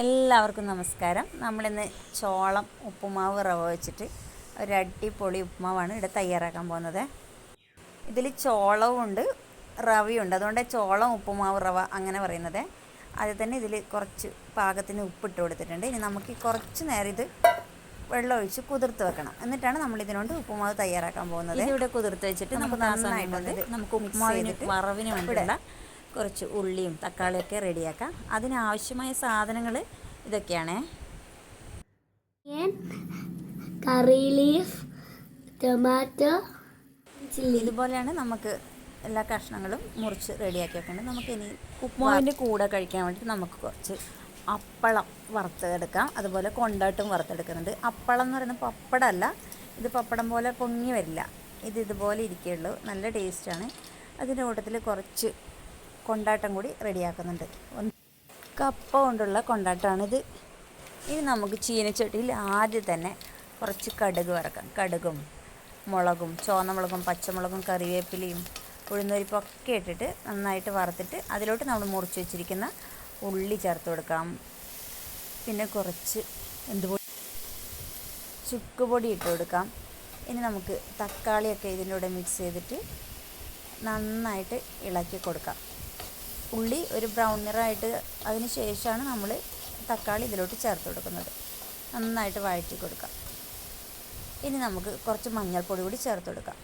എല്ലാവർക്കും നമസ്കാരം. നമ്മളിന്ന് ചോളം ഉപ്പുമാവ് റവ വെച്ചിട്ട് ഒരു അടിപൊളി ഉപ്പുമാവാണ് ഇവിടെ തയ്യാറാക്കാൻ പോകുന്നത്. ഇതിൽ ചോളവും ഉണ്ട് റവയുണ്ട്, അതുകൊണ്ട് ചോളം ഉപ്പുമാവ് റവ അങ്ങനെ പറയുന്നത്. ആദ്യം തന്നെ ഇതിൽ കുറച്ച് പാകത്തിന് ഉപ്പിട്ട് കൊടുത്തിട്ടുണ്ട്. ഇനി നമുക്ക് കുറച്ച് നേരം ഇത് വെള്ളം ഒഴിച്ച് കുതിർത്ത് വെക്കണം. എന്നിട്ടാണ് നമ്മൾ ഇതിനോട് ഉപ്പുമാവ് തയ്യാറാക്കാൻ പോകുന്നത്. ഇതിവിടെ കുതിർത്ത് വെച്ചിട്ട് നമുക്ക് നന്നായിട്ട് നമുക്ക് ഉപ്പുമാവിന് വറവിന് വേണ്ടിയുള്ള കുറച്ച് ഉള്ളിയും തക്കാളിയൊക്കെ റെഡിയാക്കാം. അതിനാവശ്യമായ സാധനങ്ങൾ ഇതൊക്കെയാണ്: കറി ലീഫ്, ടൊമാറ്റോ, ചില്ലി. ഇതുപോലെയാണ് നമുക്ക് എല്ലാ കഷ്ണങ്ങളും മുറിച്ച് റെഡിയാക്കി വെക്കേണ്ടത്. നമുക്കിനി ഉപ്പുമാവിൻ്റെ കൂടെ കഴിക്കാൻ വേണ്ടിയിട്ട് നമുക്ക് കുറച്ച് അപ്പളം വറുത്തെടുക്കാം. അതുപോലെ കൊണ്ടാട്ടും വറുത്തെടുക്കുന്നുണ്ട്. അപ്പളം എന്ന് പറയുന്നത് പപ്പടമല്ല, ഇത് പപ്പടം പോലെ പൊങ്ങി വരില്ല, ഇത് ഇതുപോലെ ഇരിക്കുകയുള്ളൂ. നല്ല ടേസ്റ്റാണ്. അതിൻ്റെ കൂട്ടത്തിൽ കുറച്ച് കൊണ്ടാട്ടം കൂടി റെഡിയാക്കുന്നുണ്ട്. കപ്പ കൊണ്ടുള്ള കൊണ്ടാട്ടമാണിത്. ഇനി നമുക്ക് ചീനച്ചട്ടിയിൽ ആദ്യം തന്നെ കുറച്ച് കടുക് വറക്കാം. കടുകും മുളകും, ചുവന്ന മുളകും, പച്ചമുളകും, കറിവേപ്പിലയും ഉഴുന്നുപരിപ്പൊക്കെ ഇട്ടിട്ട് നന്നായിട്ട് വറുത്തിട്ട് അതിലോട്ട് നമ്മൾ മുറിച്ച് വെച്ചിരിക്കുന്ന ഉള്ളി ചേർത്ത് കൊടുക്കാം. പിന്നെ കുറച്ച് ചുക്കുപൊടി ഇട്ട് കൊടുക്കാം. ഇനി നമുക്ക് തക്കാളിയൊക്കെ ഇതിൻ്റെ കൂടെ മിക്സ് ചെയ്തിട്ട് നന്നായിട്ട് ഇളക്കി കൊടുക്കാം. ഉള്ളി ഒരു ബ്രൗൺ നിറമായിട്ട് അതിന് ശേഷമാണ് നമ്മൾ തക്കാളി ഇതിലോട്ട് ചേർത്ത് കൊടുക്കുന്നത്. നന്നായിട്ട് വഴറ്റി കൊടുക്കാം. ഇനി നമുക്ക് കുറച്ച് മഞ്ഞൾപ്പൊടി കൂടി ചേർത്ത് കൊടുക്കാം.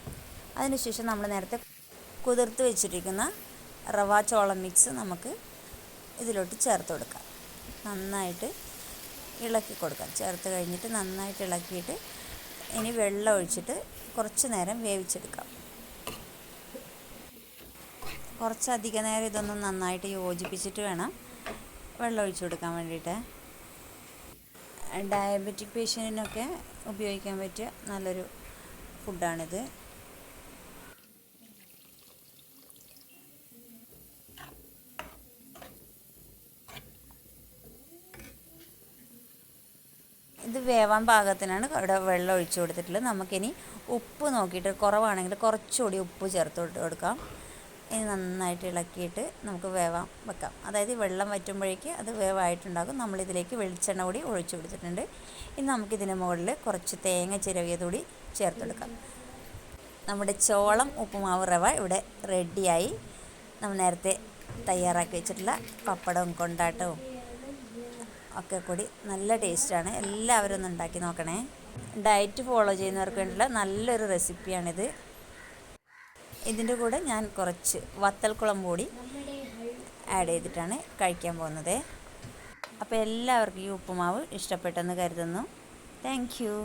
അതിനുശേഷം നമ്മൾ നേരത്തെ കുതിർത്ത് വെച്ചിരിക്കുന്ന റവ ചോളം മിക്സ് നമുക്ക് ഇതിലോട്ട് ചേർത്ത് കൊടുക്കാം. നന്നായിട്ട് ഇളക്കി കൊടുക്കാം. ചേർത്ത് കഴിഞ്ഞിട്ട് നന്നായിട്ട് ഇളക്കിയിട്ട് ഇനി വെള്ളം ഒഴിച്ചിട്ട് കുറച്ച് നേരം വേവിച്ചെടുക്കാം. കുറച്ചധികം നേരം ഇതൊന്നും നന്നായിട്ട് യോജിപ്പിച്ചിട്ട് വേണം വെള്ളം ഒഴിച്ചു കൊടുക്കാൻ വേണ്ടിയിട്ട്. ഡയബറ്റിക് പേഷ്യൻറ്റിനൊക്കെ ഉപയോഗിക്കാൻ പറ്റിയ നല്ലൊരു ഫുഡാണിത്. ഇത് വേവാൻ പാകത്തിനാണ് ഇവിടെ വെള്ളം ഒഴിച്ചു കൊടുത്തിട്ടുള്ളത്. നമുക്കിനി ഉപ്പ് നോക്കിയിട്ട് കുറവാണെങ്കിൽ കുറച്ചുകൂടി ഉപ്പ് ചേർത്ത് കൊടുക്കാം. ഇനി നന്നായിട്ട് ഇളക്കിയിട്ട് നമുക്ക് വേവാൻ വെക്കാം. അതായത് വെള്ളം വറ്റുമ്പോഴേക്ക് അത് വേവായിട്ടുണ്ടാകും. നമ്മളിതിലേക്ക് വെളിച്ചെണ്ണ കൂടി ഒഴിച്ചു കൊടുത്തിട്ടുണ്ട്. ഇനി നമുക്കിതിന് മുകളിൽ കുറച്ച് തേങ്ങ ചിരവിയതുകൂടി ചേർത്തെടുക്കാം. നമ്മുടെ ചോളം ഉപ്പുമാവ് റവ ഇവിടെ റെഡിയായി. നമ്മൾ നേരത്തെ തയ്യാറാക്കി വെച്ചിട്ടുള്ള പപ്പടവും കൊണ്ടാട്ടവും ഒക്കെ കൂടി നല്ല ടേസ്റ്റാണ്. എല്ലാവരും ഒന്ന് ഉണ്ടാക്കി നോക്കണേ. ഡയറ്റ് ഫോളോ ചെയ്യുന്നവർക്ക് വേണ്ടിയുള്ള നല്ലൊരു റെസിപ്പിയാണിത്. ഇതിൻ്റെ കൂടെ ഞാൻ കുറച്ച് വത്തൽക്കുളം കൂടി ആഡ് ചെയ്തിട്ടാണ് കഴിക്കാൻ പോകുന്നത്. അപ്പോൾ എല്ലാവർക്കും ഈ ഉപ്പുമാവ് ഇഷ്ടപ്പെട്ടെന്ന് കരുതുന്നു. Thank you.